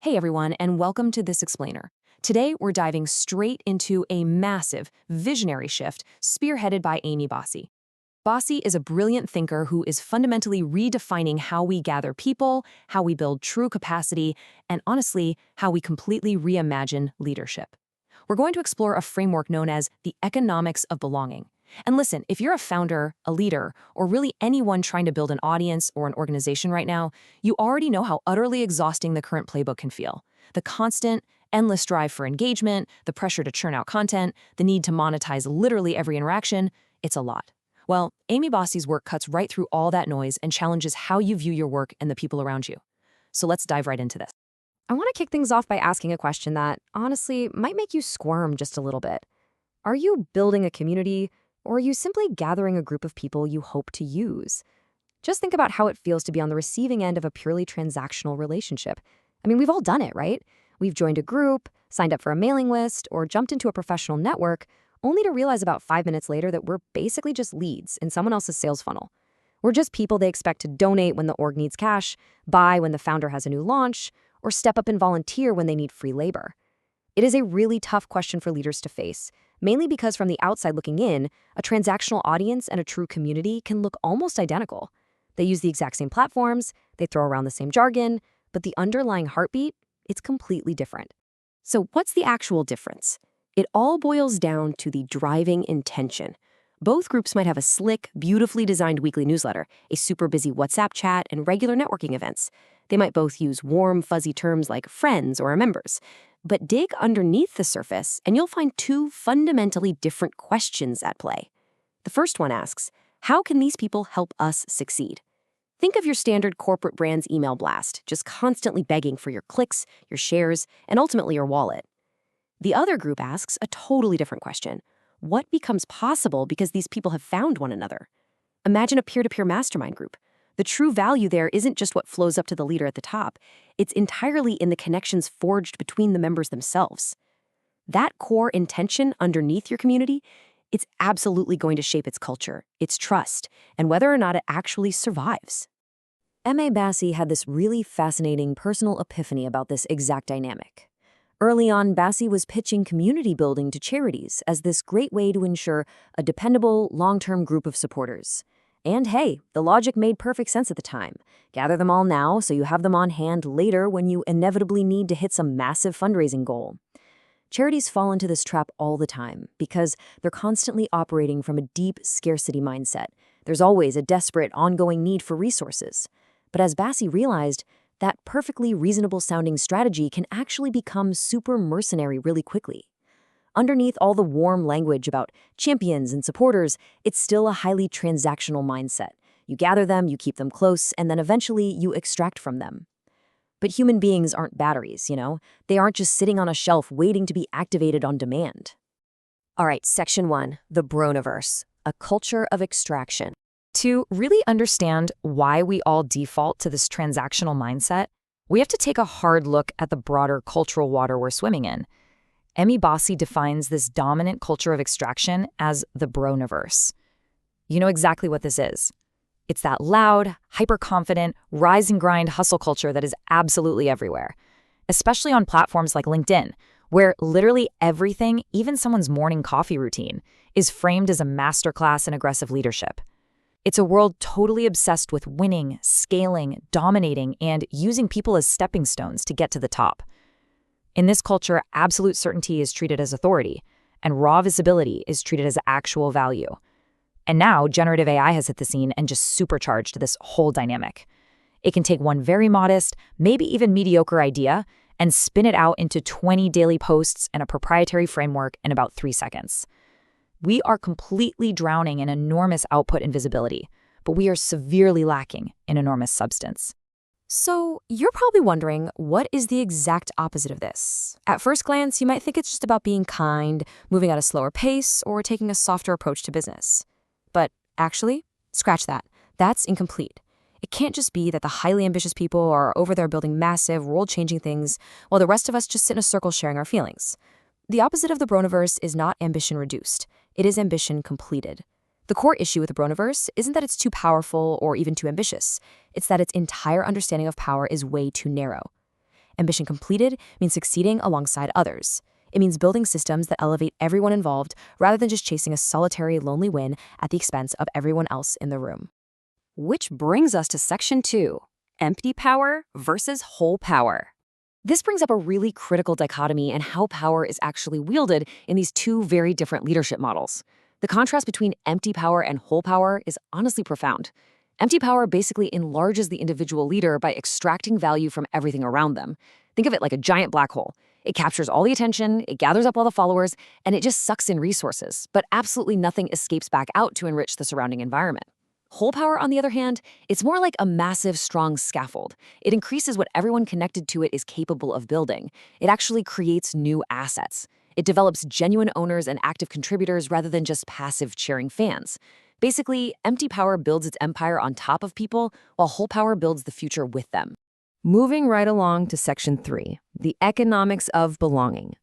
Hey everyone, and welcome to This Explainer. Today, we're diving straight into a massive, visionary shift spearheaded by Amy Bossy. Bossy is a brilliant thinker who is fundamentally redefining how we gather people, how we build true capacity, and honestly, how we completely reimagine leadership. We're going to explore a framework known as the economics of belonging. And listen, if you're a founder, a leader, or really anyone trying to build an audience or an organization right now, you already know how utterly exhausting the current playbook can feel. The constant, endless drive for engagement, the pressure to churn out content, the need to monetize literally every interaction, it's a lot. Well, Amy Bossy's work cuts right through all that noise and challenges how you view your work and the people around you. So let's dive right into this. I want to kick things off by asking a question that, honestly, might make you squirm just a little bit. Are you building a community, or are you simply gathering a group of people you hope to use? Just think about how it feels to be on the receiving end of a purely transactional relationship. I mean, we've all done it, right? We've joined a group, signed up for a mailing list, or jumped into a professional network, only to realize about 5 minutes later that we're basically just leads in someone else's sales funnel. We're just people they expect to donate when the org needs cash, buy when the founder has a new launch, or step up and volunteer when they need free labor. It is a really tough question for leaders to face, mainly because from the outside looking in, a transactional audience and a true community can look almost identical. They use the exact same platforms, they throw around the same jargon, but the underlying heartbeat, it's completely different. So what's the actual difference? It all boils down to the driving intention. Both groups might have a slick, beautifully designed weekly newsletter, a super busy WhatsApp chat, and regular networking events. They might both use warm, fuzzy terms like friends or members. But dig underneath the surface, and you'll find two fundamentally different questions at play. The first one asks, how can these people help us succeed? Think of your standard corporate brand's email blast, just constantly begging for your clicks, your shares, and ultimately your wallet. The other group asks a totally different question. What becomes possible because these people have found one another? Imagine a peer-to-peer mastermind group. The true value there isn't just what flows up to the leader at the top. It's entirely in the connections forged between the members themselves. That core intention underneath your community, it's absolutely going to shape its culture, its trust, and whether or not it actually survives. M.A. Bassi had this really fascinating personal epiphany about this exact dynamic. Early on, Bassi was pitching community building to charities as this great way to ensure a dependable, long-term group of supporters. And hey, the logic made perfect sense at the time. Gather them all now so you have them on hand later when you inevitably need to hit some massive fundraising goal. Charities fall into this trap all the time because they're constantly operating from a deep scarcity mindset. There's always a desperate, ongoing need for resources. But as Bassi realized, that perfectly reasonable-sounding strategy can actually become super mercenary really quickly. Underneath all the warm language about champions and supporters, it's still a highly transactional mindset. You gather them, you keep them close, and then eventually you extract from them. But human beings aren't batteries, you know? They aren't just sitting on a shelf waiting to be activated on demand. All right, Section 1, the Broniverse, a culture of extraction. To really understand why we all default to this transactional mindset, we have to take a hard look at the broader cultural water we're swimming in. Amy Bossy defines this dominant culture of extraction as the Broniverse. You know exactly what this is. It's that loud, hyper-confident, rise-and-grind hustle culture that is absolutely everywhere, especially on platforms like LinkedIn, where literally everything, even someone's morning coffee routine, is framed as a masterclass in aggressive leadership. It's a world totally obsessed with winning, scaling, dominating, and using people as stepping stones to get to the top. In this culture, absolute certainty is treated as authority, and raw visibility is treated as actual value. And now, generative AI has hit the scene and just supercharged this whole dynamic. It can take one very modest, maybe even mediocre idea and spin it out into 20 daily posts and a proprietary framework in about 3 seconds. We are completely drowning in enormous output and visibility, but we are severely lacking in enormous substance. So, you're probably wondering, what is the exact opposite of this? At first glance, you might think it's just about being kind, moving at a slower pace, or taking a softer approach to business. But actually, scratch that. That's incomplete. It can't just be that the highly ambitious people are over there building massive, world-changing things, while the rest of us just sit in a circle sharing our feelings. The opposite of the Broniverse is not ambition reduced. It is ambition completed. The core issue with the Broniverse isn't that it's too powerful or even too ambitious. It's that its entire understanding of power is way too narrow. Ambition completed means succeeding alongside others. It means building systems that elevate everyone involved rather than just chasing a solitary, lonely win at the expense of everyone else in the room. Which brings us to Section 2, empty power versus whole power. This brings up a really critical dichotomy in how power is actually wielded in these two very different leadership models. The contrast between empty power and whole power is honestly profound. Empty power basically enlarges the individual leader by extracting value from everything around them. Think of it like a giant black hole. It captures all the attention, it gathers up all the followers, and it just sucks in resources, but absolutely nothing escapes back out to enrich the surrounding environment. Whole power, on the other hand, it's more like a massive, strong scaffold. It increases what everyone connected to it is capable of building. It actually creates new assets. It develops genuine owners and active contributors rather than just passive cheering fans. Basically, empty power builds its empire on top of people, while whole power builds the future with them. Moving right along to Section 3, the economics of belonging.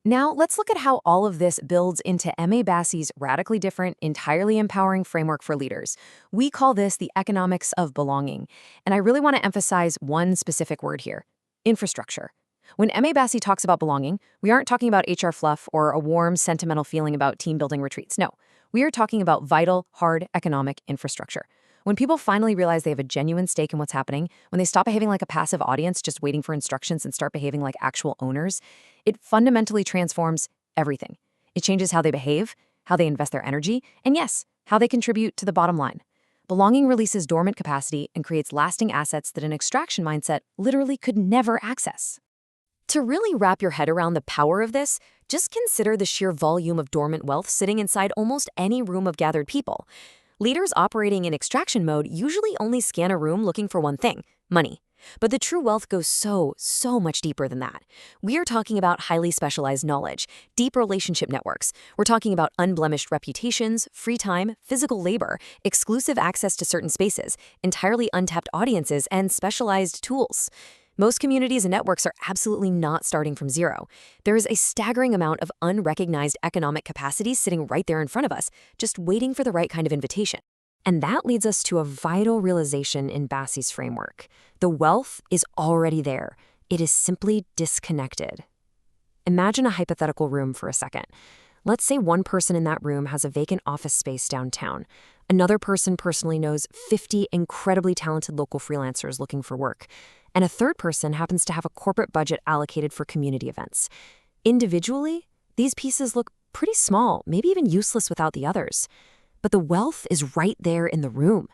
Now, let's look at how all of this builds into M.A. Bassey's radically different, entirely empowering framework for leaders. We call this the economics of belonging. And I really want to emphasize one specific word here: infrastructure. When M.A. Bassey talks about belonging, we aren't talking about HR fluff or a warm, sentimental feeling about team-building retreats. No, we are talking about vital, hard economic infrastructure. When people finally realize they have a genuine stake in what's happening, when they stop behaving like a passive audience just waiting for instructions and start behaving like actual owners, it fundamentally transforms everything. It changes how they behave, how they invest their energy, and yes, how they contribute to the bottom line. Belonging releases dormant capacity and creates lasting assets that an extraction mindset literally could never access. To really wrap your head around the power of this, just consider the sheer volume of dormant wealth sitting inside almost any room of gathered people. Leaders operating in extraction mode usually only scan a room looking for one thing: money. But the true wealth goes so much deeper than that. We are talking about highly specialized knowledge, deep relationship networks. We're talking about unblemished reputations, free time, physical labor, exclusive access to certain spaces, entirely untapped audiences, and specialized tools. Most communities and networks are absolutely not starting from zero. There is a staggering amount of unrecognized economic capacity sitting right there in front of us, just waiting for the right kind of invitation. And that leads us to a vital realization in Bassey's framework. The wealth is already there. It is simply disconnected. Imagine a hypothetical room for a second. Let's say one person in that room has a vacant office space downtown. Another person personally knows 50 incredibly talented local freelancers looking for work. And a third person happens to have a corporate budget allocated for community events. Individually, these pieces look pretty small, maybe even useless without the others. But the wealth is right there in the room.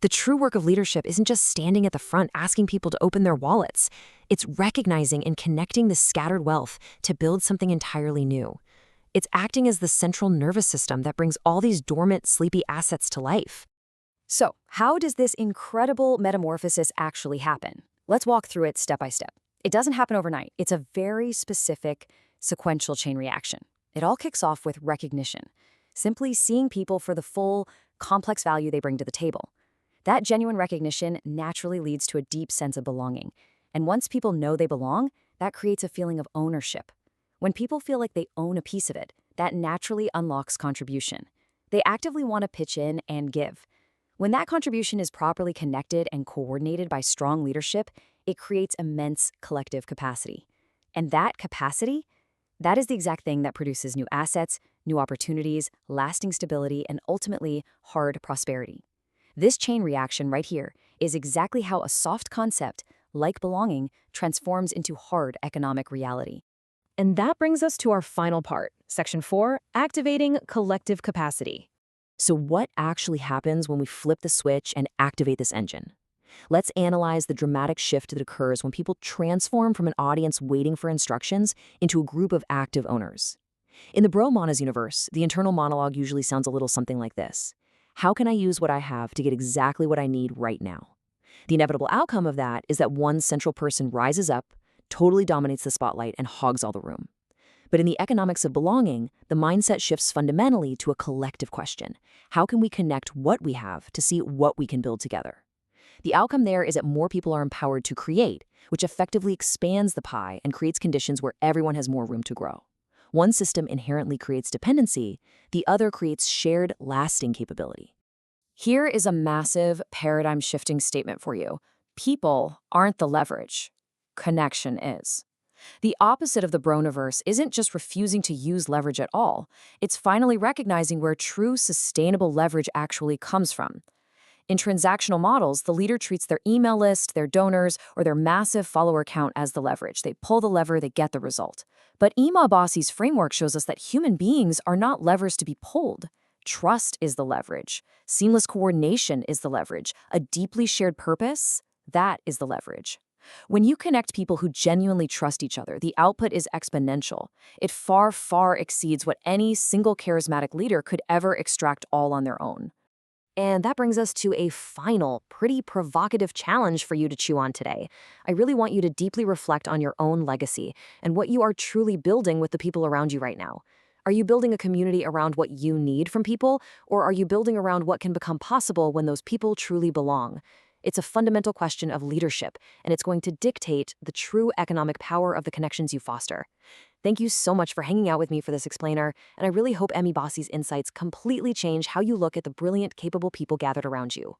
The true work of leadership isn't just standing at the front asking people to open their wallets. It's recognizing and connecting the scattered wealth to build something entirely new. It's acting as the central nervous system that brings all these dormant, sleepy assets to life. So, how does this incredible metamorphosis actually happen? Let's walk through it step by step. It doesn't happen overnight. It's a very specific, sequential chain reaction. It all kicks off with recognition, simply seeing people for the full, complex value they bring to the table. That genuine recognition naturally leads to a deep sense of belonging. And once people know they belong, that creates a feeling of ownership. When people feel like they own a piece of it, that naturally unlocks contribution. They actively want to pitch in and give. When that contribution is properly connected and coordinated by strong leadership, it creates immense collective capacity. And that capacity, that is the exact thing that produces new assets, new opportunities, lasting stability, and ultimately hard prosperity. This chain reaction right here is exactly how a soft concept, like belonging, transforms into hard economic reality. And that brings us to our final part, Section 4, activating collective capacity. So what actually happens when we flip the switch and activate this engine? Let's analyze the dramatic shift that occurs when people transform from an audience waiting for instructions into a group of active owners. In the Bro Manas universe, the internal monologue usually sounds a little something like this: how can I use what I have to get exactly what I need right now? The inevitable outcome of that is that one central person rises up, totally dominates the spotlight, and hogs all the room. But in the economics of belonging, the mindset shifts fundamentally to a collective question. How can we connect what we have to see what we can build together? The outcome there is that more people are empowered to create, which effectively expands the pie and creates conditions where everyone has more room to grow. One system inherently creates dependency, the other creates shared, lasting capability. Here is a massive, paradigm-shifting statement for you. People aren't the leverage. connection is. The opposite of the Broniverse isn't just refusing to use leverage at all, it's finally recognizing where true sustainable leverage actually comes from. In transactional models, the leader treats their email list, their donors, or their massive follower count as the leverage. They pull the lever, they get the result. But Ima Bossi's framework shows us that human beings are not levers to be pulled. Trust is the leverage. Seamless coordination is the leverage. A deeply shared purpose, that is the leverage. When you connect people who genuinely trust each other, the output is exponential. It far, far exceeds what any single charismatic leader could ever extract all on their own. And that brings us to a final, pretty provocative challenge for you to chew on today. I really want you to deeply reflect on your own legacy and what you are truly building with the people around you right now. Are you building a community around what you need from people, or are you building around what can become possible when those people truly belong? It's a fundamental question of leadership, and it's going to dictate the true economic power of the connections you foster. Thank you so much for hanging out with me for this explainer, and I really hope Emmy Bossi's insights completely change how you look at the brilliant, capable people gathered around you.